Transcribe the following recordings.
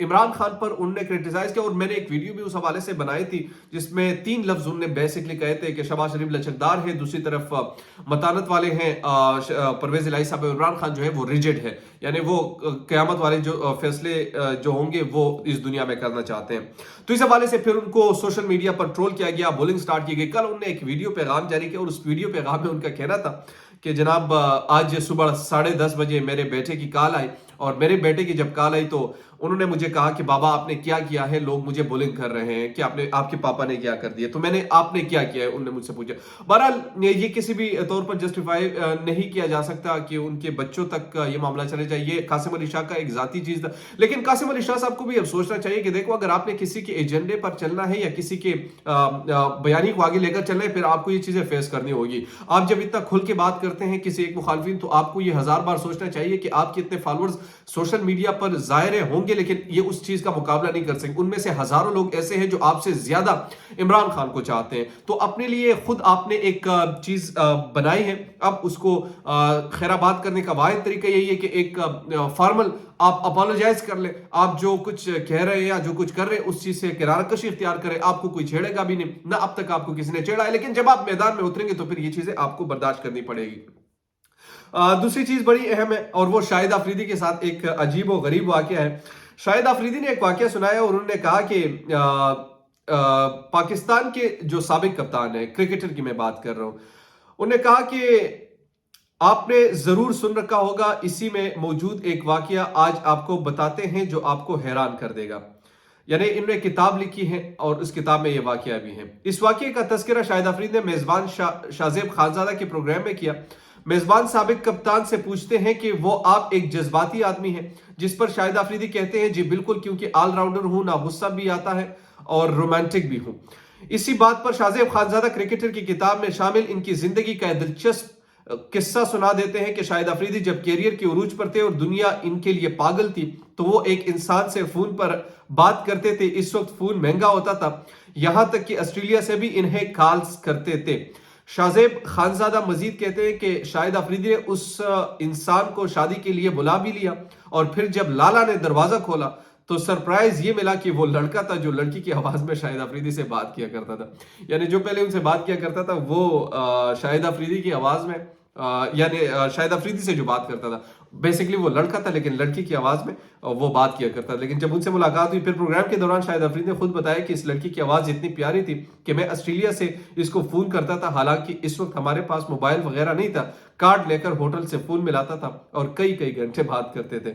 عمران خان پر انہوں نے کرٹیسائز کیا، اور میں نے ایک ویڈیو بھی اس حوالے سے بنائی تھی جس میں 3 لفظ انہوں نے بیسکلی کہے تھے کہ شہباز شریف لچکدار ہے، دوسری طرف متانت والے ہیں پرویز الہی صاحب، عمران خان جو ہے وہ ریجڈ ہے، یعنی وہ قیامت والے جو فیصلے جو ہوں گے وہ اس دنیا میں کرنا چاہتے ہیں. تو اس حوالے سے پھر ان کو سوشل میڈیا پر ٹرول کیا گیا، بولنگ سٹارٹ کی گئی. کل انہوں نے ایک ویڈیو پیغام جاری کیا، اور اس ویڈیو پیغام میں ان کا کہنا تھا کہ جناب آج صبح 10:30 بجے میرے بیٹے کی کال آئی، اور میرے بیٹے کی جب کال آئی تو انہوں نے مجھے کہا کہ بابا آپ نے کیا کیا ہے، لوگ مجھے بولنگ کر رہے ہیں کہ آپ کے پاپا نے کیا کر دیا. تو میں نے آپ نے کیا کیا ہے انہوں نے مجھ سے پوچھا. بہرحال یہ کسی بھی طور پر جسٹیفائی نہیں کیا جا سکتا کہ ان کے بچوں تک یہ معاملہ چلے جائے. یہ قاسم علی شاہ کا ایک ذاتی چیز تھا، لیکن قاسم علی شاہ صاحب کو بھی اب سوچنا چاہیے کہ دیکھو اگر آپ نے کسی کے ایجنڈے پر چلنا ہے یا کسی کے بیانی کو آگے لے کر چلنا ہے، پھر آپ کو یہ چیزیں فیس کرنی ہوگی. آپ جب اتنا کھل کے بات کرتے ہیں کسی ایک مخالفین، تو آپ کو یہ 1000 بار سوچنا چاہیے کہ آپ کے اتنے فالورز سوشل میڈیا پر ظاہر ہوں گے لیکن یہ اس چیز کا مقابلہ نہیں کر سکیں. ان میں سے ہزاروں لوگ ایسے ہیں جو آپ سے زیادہ عمران خان کو چاہتے ہیں. تو اپنے لیے خود آپ نے ایک چیز بنائی ہے، اب اس کو خیر آباد کرنے کا واحد طریقہ یہی ہے کہ ایک فارمل آپ اپالوجائز کر لیں. آپ جو کچھ کہہ رہے ہیں یا جو کچھ کر رہے ہیں اس چیز سے کنارہ کشی اختیار کریں. آپ کو کوئی چھیڑے گا بھی نہیں، نہ اب تک آپ کو کسی نے چھیڑا ہے، لیکن جب آپ میدان میں اتریں گے تو پھر یہ چیزیں آپ کو برداشت کرنی پڑے گی. دوسری چیز بڑی اہم ہے، اور وہ شاہد آفریدی کے ساتھ ایک عجیب و غریب واقعہ ہے. شاہد آفریدی نے ایک واقعہ سنایا، اور انہوں نے کہا کہ پاکستان کے جو سابق کپتان ہیں، کرکٹر کی میں بات کر رہا ہوں، انہوں نے کہا کہ آپ نے ضرور سن رکھا ہوگا، اسی میں موجود ایک واقعہ آج آپ کو بتاتے ہیں جو آپ کو حیران کر دے گا. یعنی انہوں نے کتاب لکھی ہے اور اس کتاب میں یہ واقعہ بھی ہے. اس واقعے کا تذکرہ شاہد آفریدی نے میزبان شاہزیب خانزادہ کے پروگرام میں کیا. میزبان سابق کپتان سے پوچھتے ہیں کہ وہ آپ ایک جذباتی آدمی ہیں، جس پر شاہد آفریدی کہتے ہیں جی بالکل، کیونکہ آل راؤنڈر ہوں، نہ غصہ بھی آتا ہے اور رومانٹک بھی ہوں. اسی بات پر شاہزیب خانزادہ کرکٹر کی کتاب میں شامل ان کی زندگی کا دلچسپ قصہ سنا دیتے ہیں کہ شاہد آفریدی جب کیریئر کے عروج پر تھے اور دنیا ان کے لیے پاگل تھی تو وہ ایک انسان سے فون پر بات کرتے تھے. اس وقت فون مہنگا ہوتا تھا، یہاں تک کہ آسٹریلیا سے بھی انہیں کالز کرتے تھے. شاہزیب خانزادہ مزید کہتے ہیں کہ شاہد آفریدی نے اس انسان کو شادی کے لیے بلا بھی لیا، اور پھر جب لالا نے دروازہ کھولا تو سرپرائز یہ ملا کہ وہ لڑکا تھا جو لڑکی کی آواز میں شاہد آفریدی سے بات کیا کرتا تھا. یعنی جو پہلے ان سے بات کیا کرتا تھا وہ شاہد آفریدی کی آواز میں، یعنی شاہد آفریدی سے جو بات کرتا تھا بیسیکلی وہ لڑکا تھا لیکن لڑکی کی آواز میں وہ بات کیا کرتا تھا. لیکن جب ان سے ملاقات ہوئی پھر پروگرام کے دوران شاہد آفریدی نے خود بتایا کہ اس لڑکی کی آواز اتنی پیاری تھی کہ میں آسٹریلیا سے اس کو فون کرتا تھا، حالانکہ اس وقت ہمارے پاس موبائل وغیرہ نہیں تھا، کارڈ لے کر ہوٹل سے فون ملاتا تھا اور کئی گھنٹے بات کرتے تھے.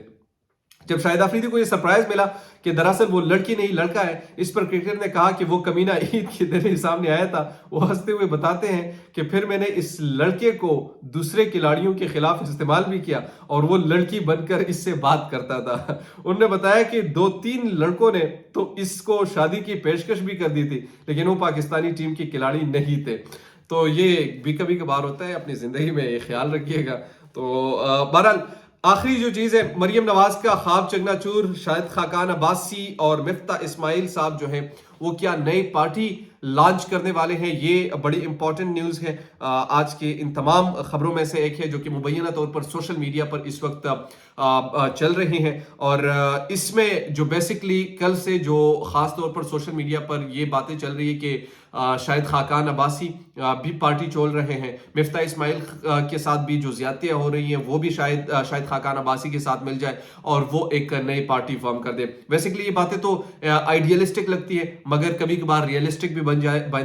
جب شاہد آفریدی کو یہ سرپرائز ملا کہ دراصل وہ لڑکی نہیں لڑکا ہے، اس پر کرکٹر نے کہا کہ وہ کمینہ عید کے دن سامنے آیا تھا. وہ ہنستے ہوئے بتاتے ہیں کہ پھر میں نے اس لڑکے کو دوسرے کھلاڑیوں کے خلاف استعمال بھی کیا اور وہ لڑکی بن کر اس سے بات کرتا تھا. انہوں نے بتایا کہ 2-3 لڑکوں نے تو اس کو شادی کی پیشکش بھی کر دی تھی، لیکن وہ پاکستانی ٹیم کے کھلاڑی نہیں تھے. تو یہ بھی کبھی کبھار ہوتا ہے، اپنی زندگی میں یہ خیال رکھیے گا. تو بہرحال آخری جو چیز ہے، مریم نواز کا خواب چکنا چور. شاہد خاقان عباسی اور مفتاح اسماعیل صاحب جو ہیں وہ کیا نئی پارٹی لانچ کرنے والے ہیں. یہ بڑی امپورٹنٹ نیوز ہے، آج کے ان تمام خبروں میں سے ایک ہے جو کہ مبینہ طور پر سوشل میڈیا پر اس وقت چل رہی ہیں. اور اس میں جو بیسکلی کل سے جو خاص طور پر سوشل میڈیا پر یہ باتیں چل رہی ہے کہ شاہد خاقان عباسی بھی پارٹی چول رہے ہیں، مفتاح اسماعیل کے ساتھ بھی جو زیادتیاں ہو رہی ہیں وہ بھی شاید خاقان عباسی کے ساتھ مل جائے اور وہ ایک نئی پارٹی فارم کر دے. بیسکلی یہ باتیں تو آئیڈیلسٹک لگتی ہے مگر کبھی کبھار ریئلسٹک بھی بن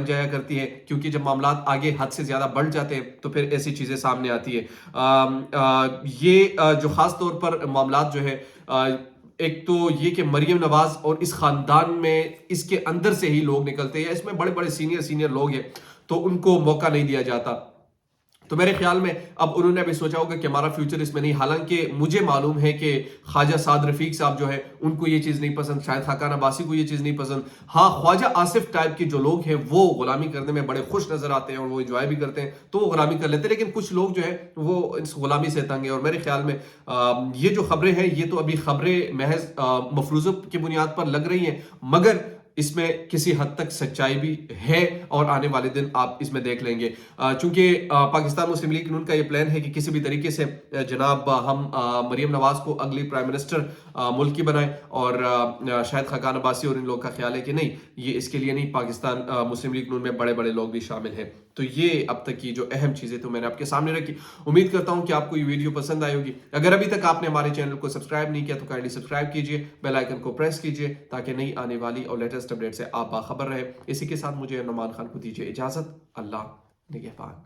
جایا کرتی ہے، کیونکہ جب معاملات آگے حد سے زیادہ بڑھ جاتے ہیں تو پھر ایسی چیزیں سامنے آتی ہے. یہ جو خاص طور پر معاملات جو ہے، ایک تو یہ کہ مریم نواز اور اس خاندان میں اس کے اندر سے ہی لوگ نکلتے ہیں، اس میں بڑے سینئر لوگ ہیں تو ان کو موقع نہیں دیا جاتا. تو میرے خیال میں اب انہوں نے بھی سوچا ہوگا کہ ہمارا فیوچر اس میں نہیں. حالانکہ مجھے معلوم ہے کہ خواجہ سعد رفیق صاحب جو ہے ان کو یہ چیز نہیں پسند، شاہد خاقان عباسی کو یہ چیز نہیں پسند. ہاں، خواجہ آصف ٹائپ کے جو لوگ ہیں وہ غلامی کرنے میں بڑے خوش نظر آتے ہیں اور وہ انجوائے بھی کرتے ہیں تو وہ غلامی کر لیتے ہیں، لیکن کچھ لوگ جو ہیں وہ اس غلامی سے تنگ ہیں. اور میرے خیال میں یہ جو خبریں ہیں یہ تو ابھی خبریں محض مفروضوں کی بنیاد پر لگ رہی ہیں، مگر اس میں کسی حد تک سچائی بھی ہے اور آنے والے دن آپ اس میں دیکھ لیں گے، چونکہ پاکستان مسلم لیگ نون کا یہ پلان ہے کہ کسی بھی طریقے سے جناب ہم مریم نواز کو اگلی پرائم منسٹر ملک کی بنائیں، اور شاید خاقان عباسی اور ان لوگ کا خیال ہے کہ نہیں، یہ اس کے لیے نہیں، پاکستان مسلم لیگ نون میں بڑے بڑے لوگ بھی شامل ہیں۔ تو یہ اب تک کی جو اہم چیزیں تو میں نے آپ کے سامنے رکھی، امید کرتا ہوں کہ آپ کو یہ ویڈیو پسند آئی ہوگی۔ اگر ابھی تک آپ نے ہمارے چینل کو سبسکرائب نہیں کیا تو کائنڈلی سبسکرائب کیجئے، بیل آئیکن کو پریس کیجئے تاکہ نئی آنے والی اور لیٹسٹ اپڈیٹ سے آپ باخبر رہے۔ اسی کے ساتھ مجھے نعمان خان کو دیجیے اجازت، اللہ نگہبان۔